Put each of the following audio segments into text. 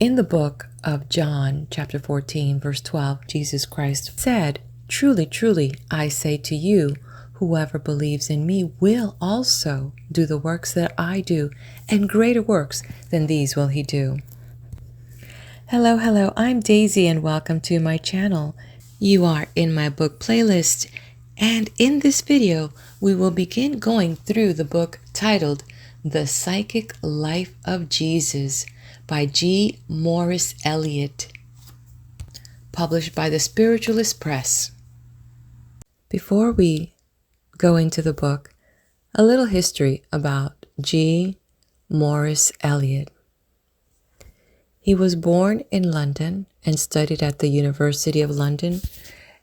In the book of John, chapter 14, verse 12, Jesus Christ said, "Truly, truly, I say to you, whoever believes in me will also do the works that I do, and greater works than these will he do." Hello, I'm Daisy and welcome to my channel. You are in my book playlist, and in this video, we will begin going through the book titled The Psychic Life of Jesus by G. Morris Eliot, published by the Spiritualist Press. Before we go into the book, a little history about G. Morris Eliot. He was born in London and studied at the University of London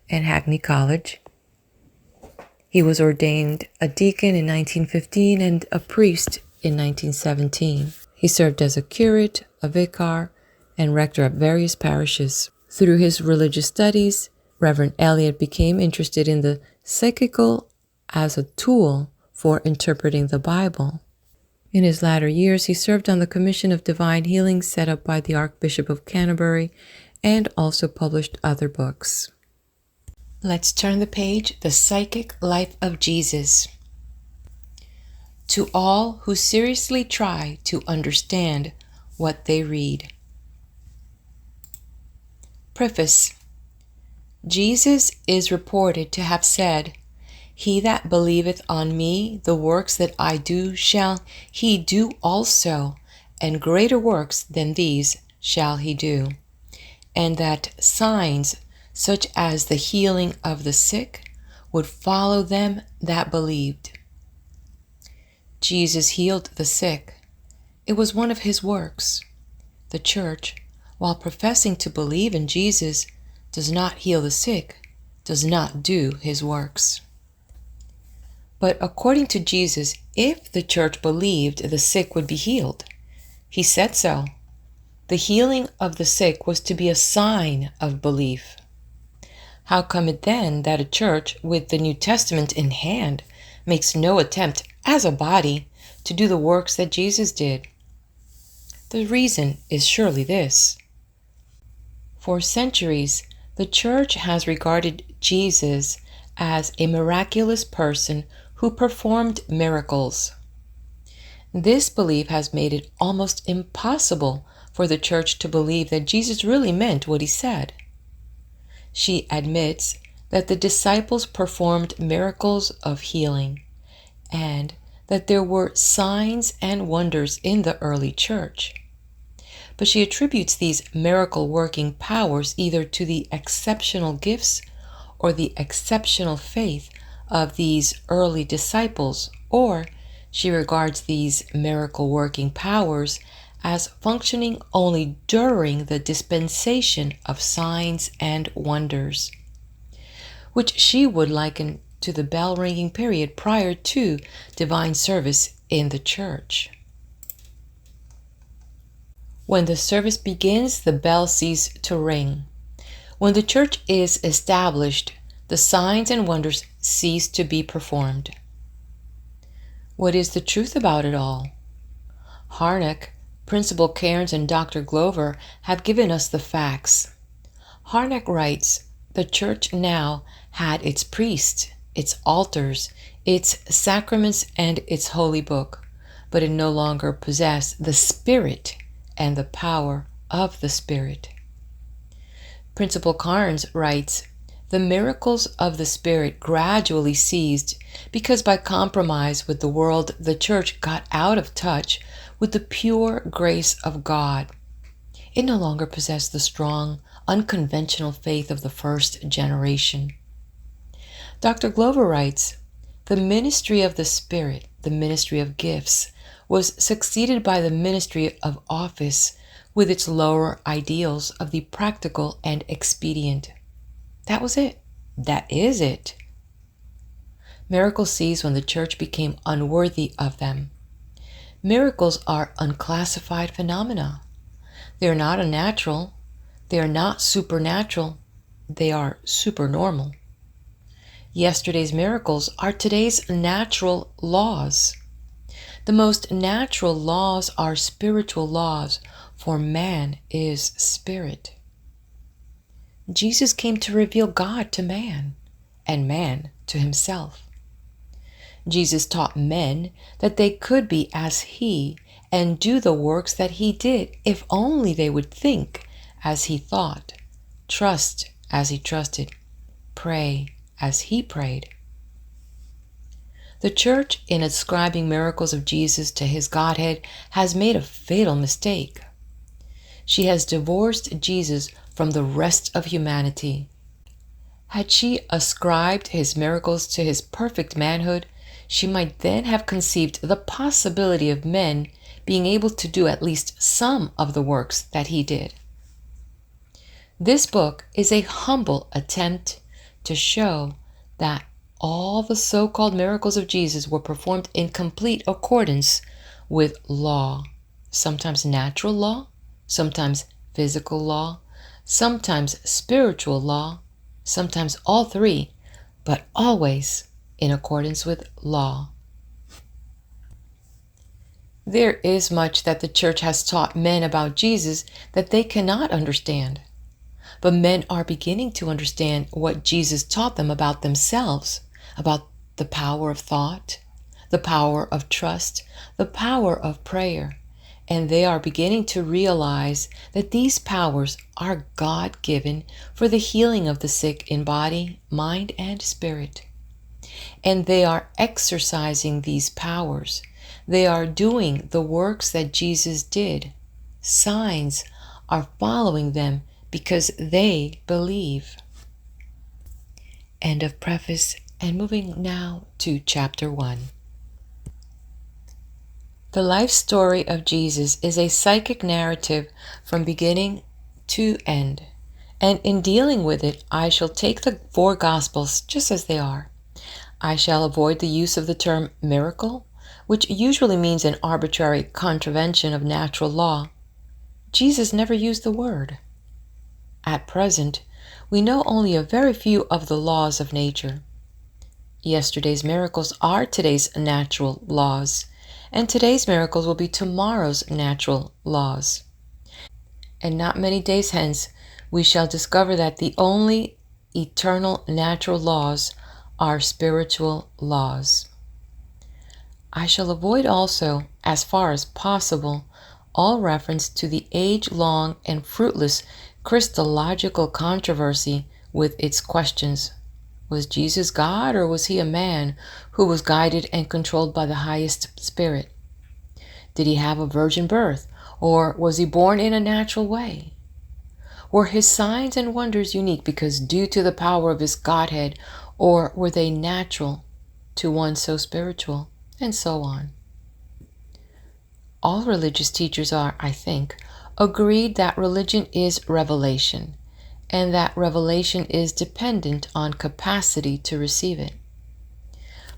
and Hackney College. He was ordained a deacon in 1915 and a priest in 1917. He served as a curate, a vicar, and rector at various parishes. Through his religious studies, Reverend Eliot became interested in the psychical as a tool for interpreting the Bible. In his latter years, he served on the Commission of Divine Healing set up by the Archbishop of Canterbury and also published other books. Let's turn the page. The Psychic Life of Jesus. To all who seriously try to understand what they read. Preface. Jesus is reported to have said, "He that believeth on me, the works that I do shall he do also, and greater works than these shall he do," and that signs such as the healing of the sick would follow them that believed. Jesus healed the sick. It was one of his works. The church, while professing to believe in Jesus, does not heal the sick, does not do his works. But according to Jesus, if the church believed, the sick would be healed. He said so. The healing of the sick was to be a sign of belief. How come it then that a church with the New Testament in hand makes no attempt as a body to do the works that Jesus did? The reason is surely this. For centuries, the church has regarded Jesus as a miraculous person who performed miracles. This belief has made it almost impossible for the church to believe that Jesus really meant what he said. She admits that the disciples performed miracles of healing and that there were signs and wonders in the early church. But she attributes these miracle-working powers either to the exceptional gifts or the exceptional faith of these early disciples, or she regards these miracle-working powers as functioning only during the dispensation of signs and wonders, which she would liken to the bell-ringing period prior to divine service in the church. When the service begins, the bell ceases to ring. When the church is established, the signs and wonders cease to be performed. What is the truth about it all? Harnack, Principal Cairns, and Dr. Glover have given us the facts. Harnack writes, "The church now had its priests, its altars, its sacraments, and its holy book, but it no longer possessed the Spirit and the power of the Spirit." Principal Cairns writes, "The miracles of the Spirit gradually ceased because by compromise with the world, the church got out of touch with the pure grace of God. It no longer possessed the strong, unconventional faith of the first generation." Dr. Glover writes, "The ministry of the Spirit, the ministry of gifts, was succeeded by the ministry of office with its lower ideals of the practical and expedient. That was it. That is it. Miracles ceased when the church became unworthy of them. Miracles are unclassified phenomena. They are not unnatural. They are not supernatural. They are supernormal. Yesterday's miracles are today's natural laws. The most natural laws are spiritual laws for man is spirit. Jesus came to reveal God to man, and man to himself. Jesus taught men that they could be as he and do the works that he did if only they would think as he thought, trust as he trusted, pray as he prayed. The church, in ascribing miracles of Jesus to his Godhead, has made a fatal mistake. She has divorced Jesus from the rest of humanity. Had she ascribed his miracles to his perfect manhood, she might then have conceived the possibility of men being able to do at least some of the works that he did. This book is a humble attempt to show that all the so-called miracles of Jesus were performed in complete accordance with law, sometimes natural law, sometimes physical law, sometimes spiritual law, sometimes all three, but always in accordance with law. There is much that the church has taught men about Jesus that they cannot understand. But men are beginning to understand what Jesus taught them about themselves, about the power of thought, the power of trust, the power of prayer. And they are beginning to realize that these powers are God-given for the healing of the sick in body, mind, and spirit. And they are exercising these powers. They are doing the works that Jesus did. Signs are following them because they believe. End of preface, and moving now to chapter 1. The life story of Jesus is a psychic narrative from beginning to end, and in dealing with it, I shall take the 4 Gospels just as they are. I shall avoid the use of the term miracle, which usually means an arbitrary contravention of natural law. Jesus never used the word. At present, we know only a very few of the laws of nature. Yesterday's miracles are today's natural laws, and today's miracles will be tomorrow's natural laws. And not many days hence, we shall discover that the only eternal natural laws are spiritual laws. I shall avoid also, as far as possible, all reference to the age-long and fruitless Christological controversy with its questions. Was Jesus God, or was he a man who was guided and controlled by the highest spirit? Did he have a virgin birth, or was he born in a natural way? Were his signs and wonders unique because due to the power of his Godhead, or were they natural to one so spiritual? And so on. All religious teachers are, I think, agreed that religion is revelation, and that revelation is dependent on capacity to receive it.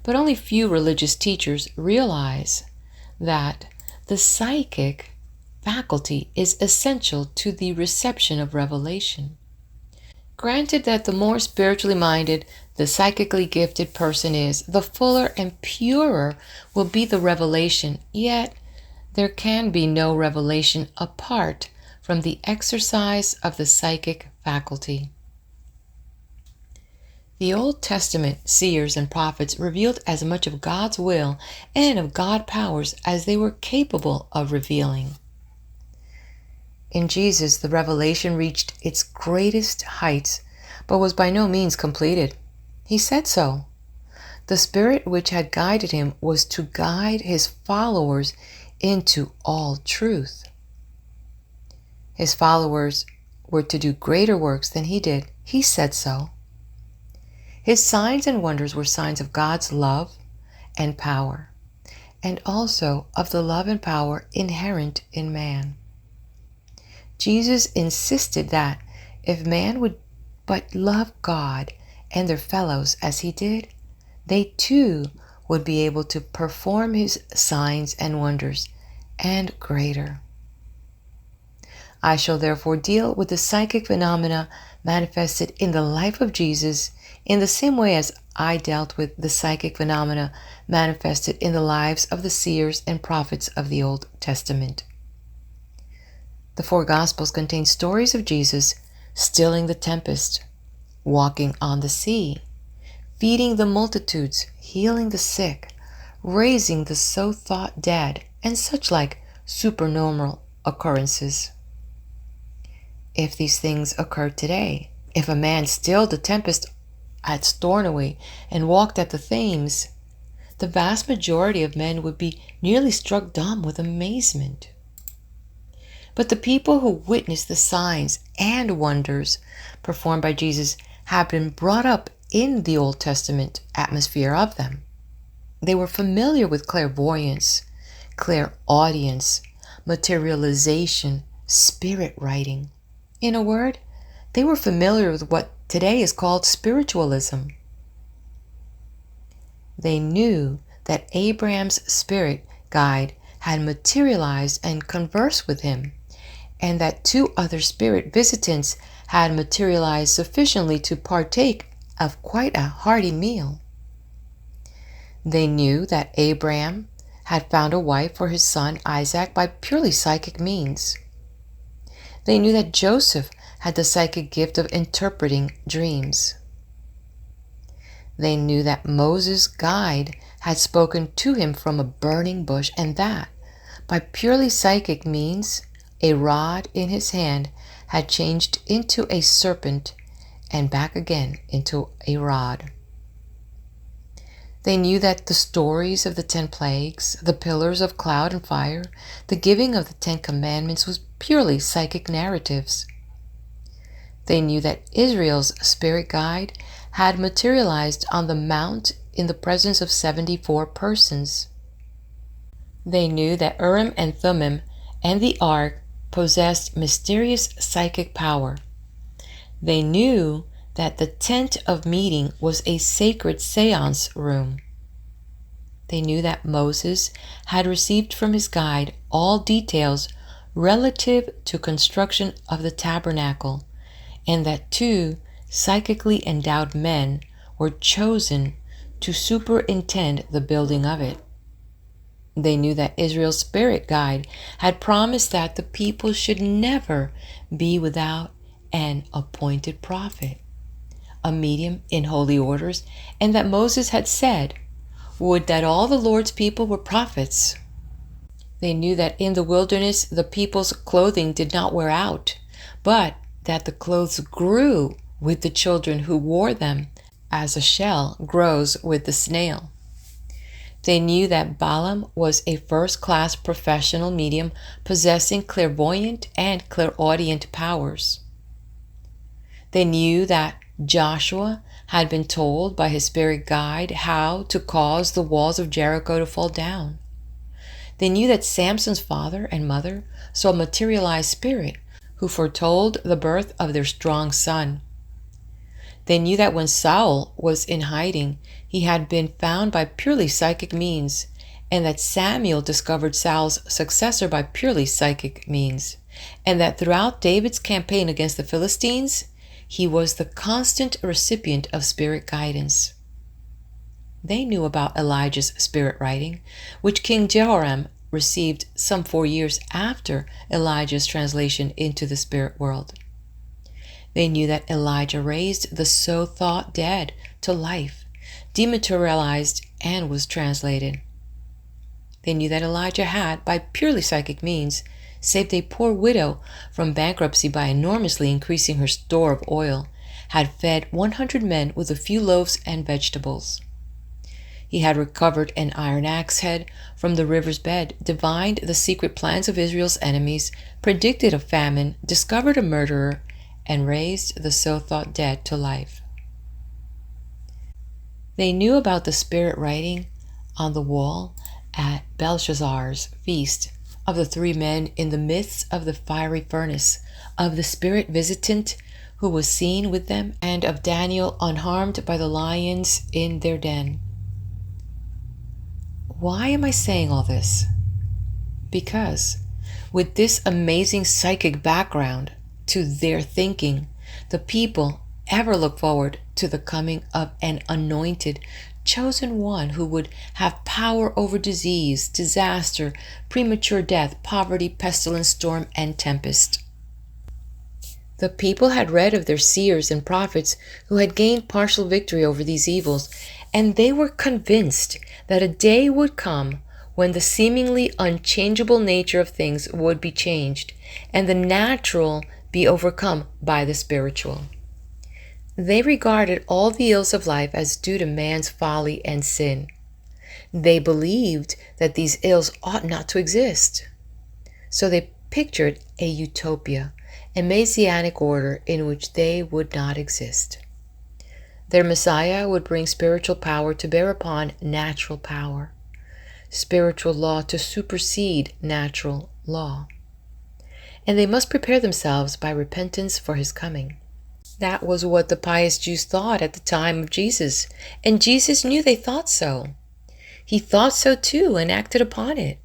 But only few religious teachers realize that the psychic faculty is essential to the reception of revelation. Granted that the more spiritually minded the psychically gifted person is, the fuller and purer will be the revelation, yet there can be no revelation apart from the exercise of the psychic faculty. The Old Testament seers and prophets revealed as much of God's will and of God's powers as they were capable of revealing. In Jesus, the revelation reached its greatest heights, but was by no means completed. He said so. The Spirit which had guided him was to guide his followers into all truth. His followers were to do greater works than he did. He said so. His signs and wonders were signs of God's love and power, and also of the love and power inherent in man. Jesus insisted that if man would but love God and their fellows as he did, they too would be able to perform his signs and wonders, and greater. I shall therefore deal with the psychic phenomena manifested in the life of Jesus in the same way as I dealt with the psychic phenomena manifested in the lives of the seers and prophets of the Old Testament. The four Gospels contain stories of Jesus stilling the tempest, walking on the sea, feeding the multitudes, healing the sick, raising the so-thought dead, and such like supernormal occurrences. If these things occurred today, if a man stilled the tempest at Stornoway and walked at the Thames, the vast majority of men would be nearly struck dumb with amazement. But the people who witnessed the signs and wonders performed by Jesus have been brought up in the Old Testament atmosphere of them. They were familiar with clairvoyance, clairaudience, materialization, spirit writing. In a word, they were familiar with what today is called spiritualism. They knew that Abraham's spirit guide had materialized and conversed with him, and that two other spirit visitants had materialized sufficiently to partake of quite a hearty meal. They knew that Abraham had found a wife for his son Isaac by purely psychic means. They knew that Joseph had the psychic gift of interpreting dreams. They knew that Moses' guide had spoken to him from a burning bush, and that, by purely psychic means, a rod in his hand had changed into a serpent and back again into a rod. They knew that the stories of the 10 plagues, the pillars of cloud and fire, the giving of the 10 commandments was purely psychic narratives. They knew that Israel's spirit guide had materialized on the mount in the presence of 74 persons. They knew that Urim and Thummim and the ark possessed mysterious psychic power. They knew that the tent of meeting was a sacred seance room. They knew that Moses had received from his guide all details relative to construction of the tabernacle, and that 2 psychically endowed men were chosen to superintend the building of it. They knew that Israel's spirit guide had promised that the people should never be without an appointed prophet, a medium in holy orders, and that Moses had said, "Would that all the Lord's people were prophets." They knew that in the wilderness the people's clothing did not wear out, but that the clothes grew with the children who wore them, as a shell grows with the snail. They knew that Balaam was a first-class professional medium possessing clairvoyant and clairaudient powers. They knew that Joshua had been told by his spirit guide how to cause the walls of Jericho to fall down. They knew that Samson's father and mother saw a materialized spirit who foretold the birth of their strong son. They knew that when Saul was in hiding, he had been found by purely psychic means, and that Samuel discovered Saul's successor by purely psychic means, and that throughout David's campaign against the Philistines, he was the constant recipient of spirit guidance. They knew about Elijah's spirit writing, which King Jehoram received some 4 years after Elijah's translation into the spirit world. They knew that Elijah raised the so-thought dead to life, dematerialized, and was translated. They knew that Elijah had, by purely psychic means, saved a poor widow from bankruptcy by enormously increasing her store of oil, had fed 100 men with a few loaves and vegetables. He had recovered an iron axe head from the river's bed, divined the secret plans of Israel's enemies, predicted a famine, discovered a murderer, and raised the so-thought dead to life. They knew about the spirit writing on the wall at Belshazzar's feast, of the 3 men in the midst of the fiery furnace, of the spirit visitant who was seen with them, and of Daniel unharmed by the lions in their den. Why am I saying all this? Because with this amazing psychic background to their thinking, the people ever look forward to the coming of an anointed chosen one who would have power over disease, disaster, premature death, poverty, pestilence, storm, and tempest. The people had read of their seers and prophets who had gained partial victory over these evils, and they were convinced that a day would come when the seemingly unchangeable nature of things would be changed, and the natural be overcome by the spiritual. They regarded all the ills of life as due to man's folly and sin. They believed that these ills ought not to exist. So they pictured a utopia, a messianic order in which they would not exist. Their Messiah would bring spiritual power to bear upon natural power, spiritual law to supersede natural law. And they must prepare themselves by repentance for his coming. That was what the pious Jews thought at the time of Jesus, and Jesus knew they thought so. He thought so too and acted upon it.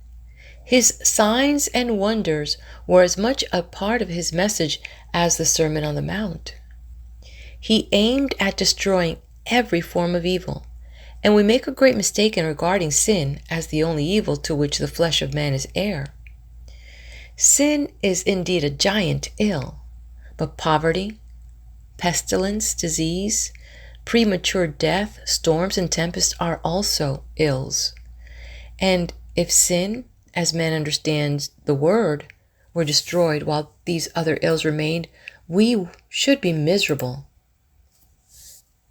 His signs and wonders were as much a part of his message as the Sermon on the Mount. He aimed at destroying every form of evil, and we make a great mistake in regarding sin as the only evil to which the flesh of man is heir. Sin is indeed a giant ill, but poverty, pestilence, disease, premature death, storms, and tempests are also ills. And if sin, as man understands the word, were destroyed while these other ills remained, we should be miserable.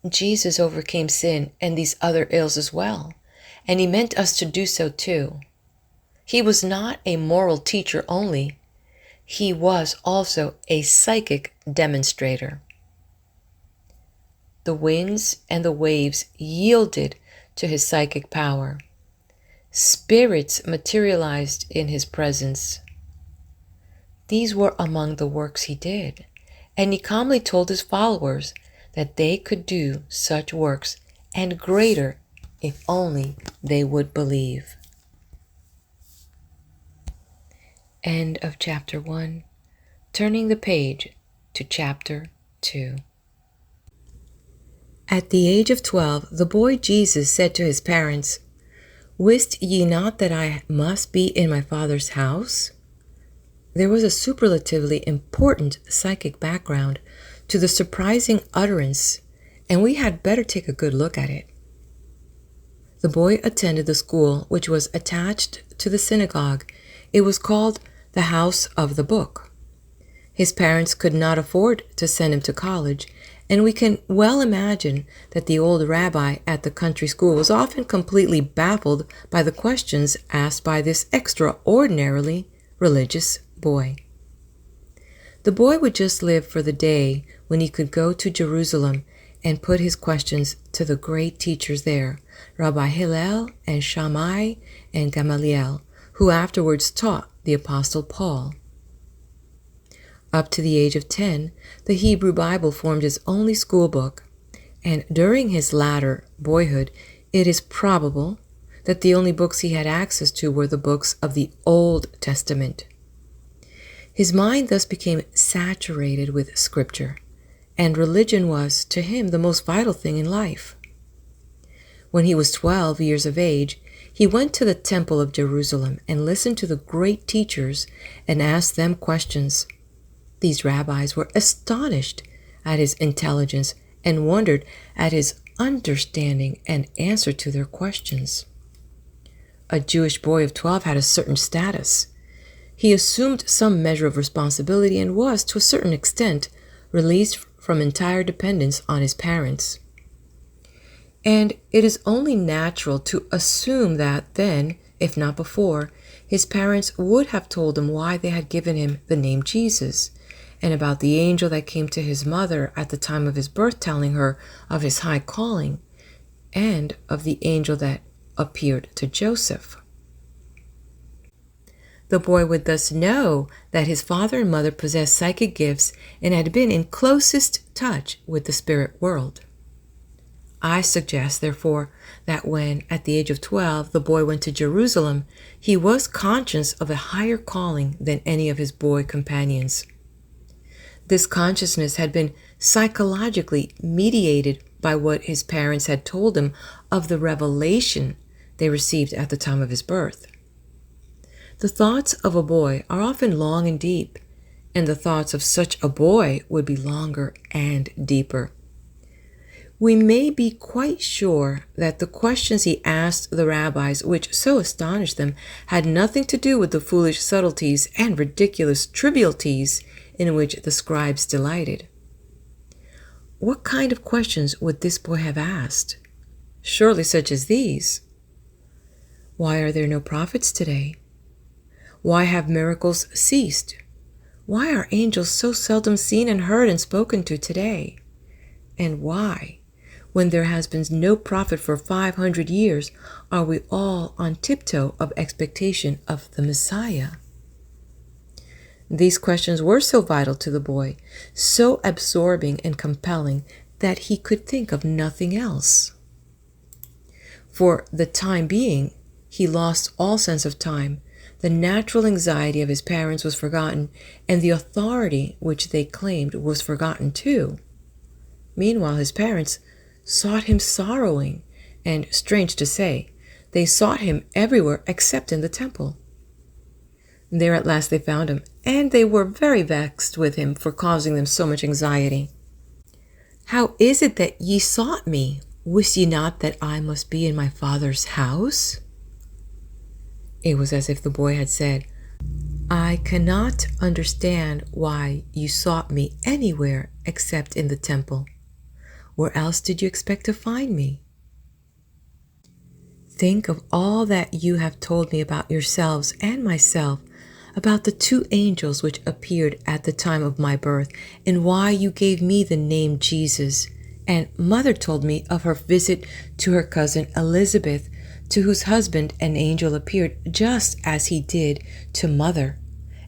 Jesus overcame sin and these other ills as well, and he meant us to do so too. He was not a moral teacher only, he was also a psychic demonstrator. The winds and the waves yielded to his psychic power. Spirits materialized in his presence. These were among the works he did, and he calmly told his followers that they could do such works and greater if only they would believe. End of chapter 1. Turning the page to chapter 2. At the age of 12, the boy Jesus said to his parents, "Wist ye not that I must be in my Father's house?" There was a superlatively important psychic background to the surprising utterance, and we had better take a good look at it. The boy attended the school which was attached to the synagogue. It was called the House of the Book. His parents could not afford to send him to college, and we can well imagine that the old rabbi at the country school was often completely baffled by the questions asked by this extraordinarily religious boy. The boy would just live for the day when he could go to Jerusalem and put his questions to the great teachers there, Rabbi Hillel and Shammai and Gamaliel, who afterwards taught the Apostle Paul. Up to the age of 10, the Hebrew Bible formed his only school book, and during his latter boyhood, it is probable that the only books he had access to were the books of the Old Testament. His mind thus became saturated with Scripture, and religion was, to him, the most vital thing in life. When he was 12 years of age, he went to the Temple of Jerusalem and listened to the great teachers and asked them questions. These rabbis were astonished at his intelligence and wondered at his understanding and answer to their questions. A Jewish boy of 12 had a certain status. He assumed some measure of responsibility and was, to a certain extent, released from entire dependence on his parents. And it is only natural to assume that then, if not before, his parents would have told him why they had given him the name Jesus, and about the angel that came to his mother at the time of his birth, telling her of his high calling, and of the angel that appeared to Joseph. The boy would thus know that his father and mother possessed psychic gifts and had been in closest touch with the spirit world. I suggest, therefore, that when, at the age of 12, the boy went to Jerusalem, he was conscious of a higher calling than any of his boy companions. This consciousness had been psychologically mediated by what his parents had told him of the revelation they received at the time of his birth. The thoughts of a boy are often long and deep, and the thoughts of such a boy would be longer and deeper. We may be quite sure that the questions he asked the rabbis, which so astonished them, had nothing to do with the foolish subtleties and ridiculous trivialities in which the scribes delighted. What kind of questions would this boy have asked? Surely such as these. Why are there no prophets today? Why have miracles ceased? Why are angels so seldom seen and heard and spoken to today? And why, when there has been no prophet for 500 years, are we all on tiptoe of expectation of the Messiah? These questions were so vital to the boy, so absorbing and compelling, that he could think of nothing else. For the time being, he lost all sense of time. The natural anxiety of his parents was forgotten, and the authority which they claimed was forgotten too. Meanwhile, his parents sought him sorrowing, and, strange to say, they sought him everywhere except in the temple. There at last they found him, and they were very vexed with him for causing them so much anxiety. How is it that ye sought me? Wist ye not that I must be in my Father's house? It was as if the boy had said, I cannot understand why you sought me anywhere except in the temple. Where else did you expect to find me? Think of all that you have told me about yourselves and myself, about the 2 angels which appeared at the time of my birth, and why you gave me the name Jesus. And Mother told me of her visit to her cousin Elizabeth, to whose husband an angel appeared just as he did to Mother.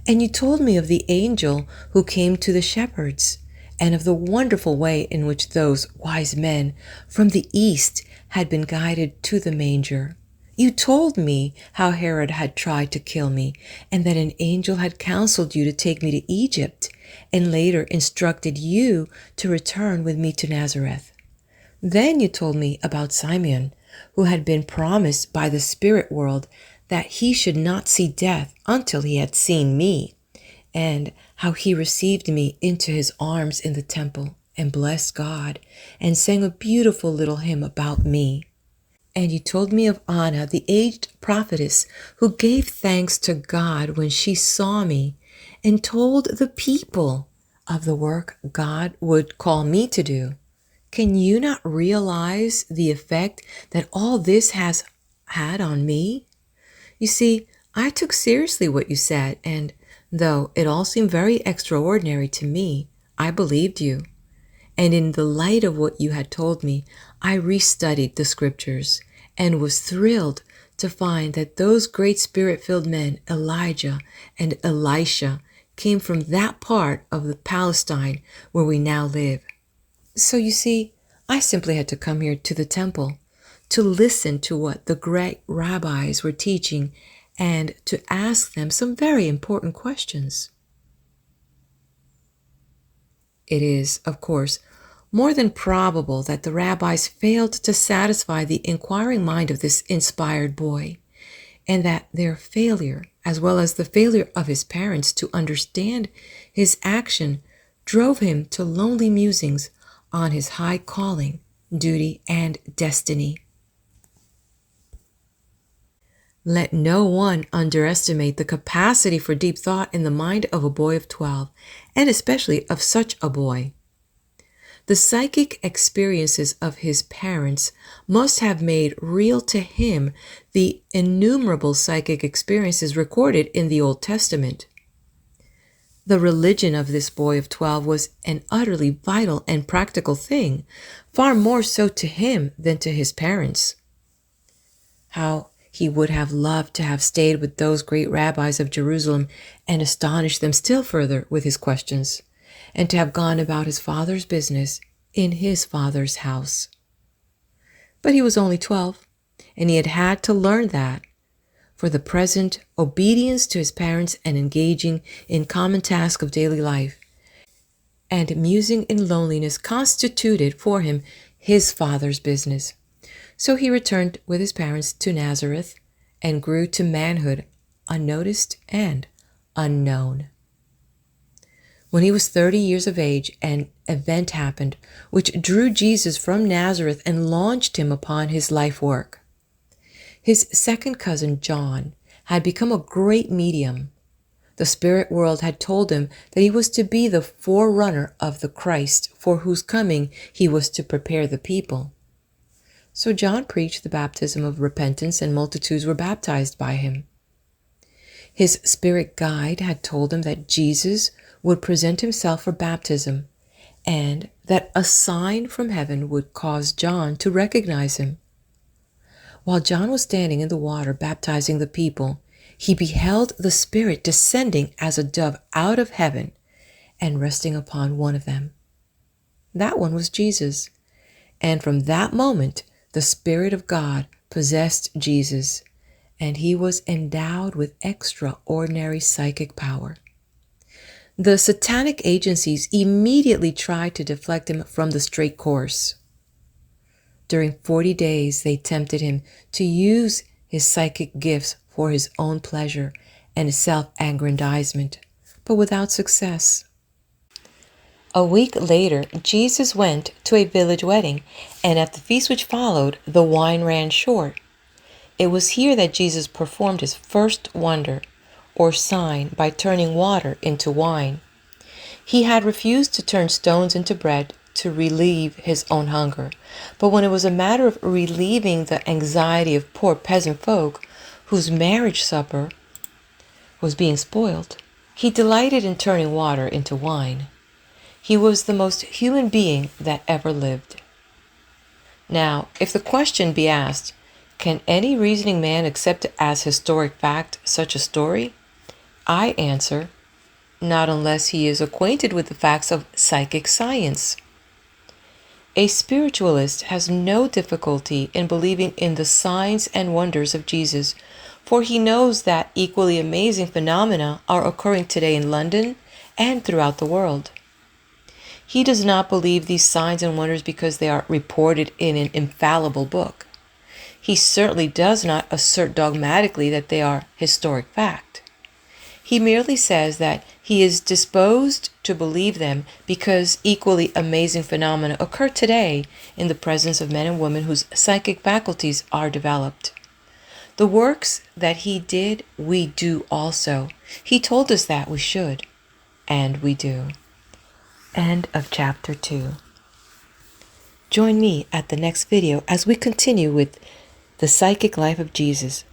And you told me of the angel who came to the shepherds, and of the wonderful way in which those wise men from the east had been guided to the manger. You told me how Herod had tried to kill me, and that an angel had counseled you to take me to Egypt, and later instructed you to return with me to Nazareth. Then you told me about Simeon, who had been promised by the spirit world that he should not see death until he had seen me, and how he received me into his arms in the temple and blessed God and sang a beautiful little hymn about me. And you told me of Anna, the aged prophetess, who gave thanks to God when she saw me, and told the people of the work God would call me to do. Can you not realize the effect that all this has had on me? You see, I took seriously what you said, and though it all seemed very extraordinary to me, I believed you. And in the light of what you had told me, I restudied the scriptures and was thrilled to find that those great spirit-filled men, Elijah and Elisha, came from that part of the Palestine where we now live. So you see, I simply had to come here to the temple to listen to what the great rabbis were teaching and to ask them some very important questions. It is, of course, more than probable that the rabbis failed to satisfy the inquiring mind of this inspired boy, and that their failure, as well as the failure of his parents to understand his action, drove him to lonely musings on his high calling, duty, and destiny. Let no one underestimate the capacity for deep thought in the mind of a boy of 12, and especially of such a boy. The psychic experiences of his parents must have made real to him the innumerable psychic experiences recorded in the Old Testament. The religion of this boy of 12 was an utterly vital and practical thing, far more so to him than to his parents. How he would have loved to have stayed with those great rabbis of Jerusalem and astonished them still further with his questions, and to have gone about his father's business in his father's house. But he was only 12, and he had had to learn that, for the present, obedience to his parents and engaging in common tasks of daily life, and musing in loneliness constituted for him his father's business. So he returned with his parents to Nazareth and grew to manhood unnoticed and unknown. When he was 30 years of age, an event happened which drew Jesus from Nazareth and launched him upon his life work. His second cousin, John, had become a great medium. The spirit world had told him that he was to be the forerunner of the Christ, for whose coming he was to prepare the people. So John preached the baptism of repentance, and multitudes were baptized by him. His spirit guide had told him that Jesus would present himself for baptism, and that a sign from heaven would cause John to recognize him. While John was standing in the water baptizing the people, he beheld the Spirit descending as a dove out of heaven and resting upon one of them. That one was Jesus. And from that moment, the Spirit of God possessed Jesus, and he was endowed with extraordinary psychic power. The satanic agencies immediately tried to deflect him from the straight course. During 40 days, they tempted him to use his psychic gifts for his own pleasure and self-aggrandizement, but without success. A week later, Jesus went to a village wedding, and at the feast which followed, the wine ran short. It was here that Jesus performed his first wonder, or sign, by turning water into wine. He had refused to turn stones into bread to relieve his own hunger, but when it was a matter of relieving the anxiety of poor peasant folk whose marriage supper was being spoiled, he delighted in turning water into wine. He was the most human being that ever lived. Now, if the question be asked, can any reasoning man accept as historic fact such a story? I answer, not unless he is acquainted with the facts of psychic science. A spiritualist has no difficulty in believing in the signs and wonders of Jesus, for he knows that equally amazing phenomena are occurring today in London and throughout the world. He does not believe these signs and wonders because they are reported in an infallible book. He certainly does not assert dogmatically that they are historic fact. He merely says that he is disposed to believe them because equally amazing phenomena occur today in the presence of men and women whose psychic faculties are developed. The works that he did, we do also. He told us that we should, and we do. End of chapter 2. Join me at the next video as we continue with the psychic life of Jesus.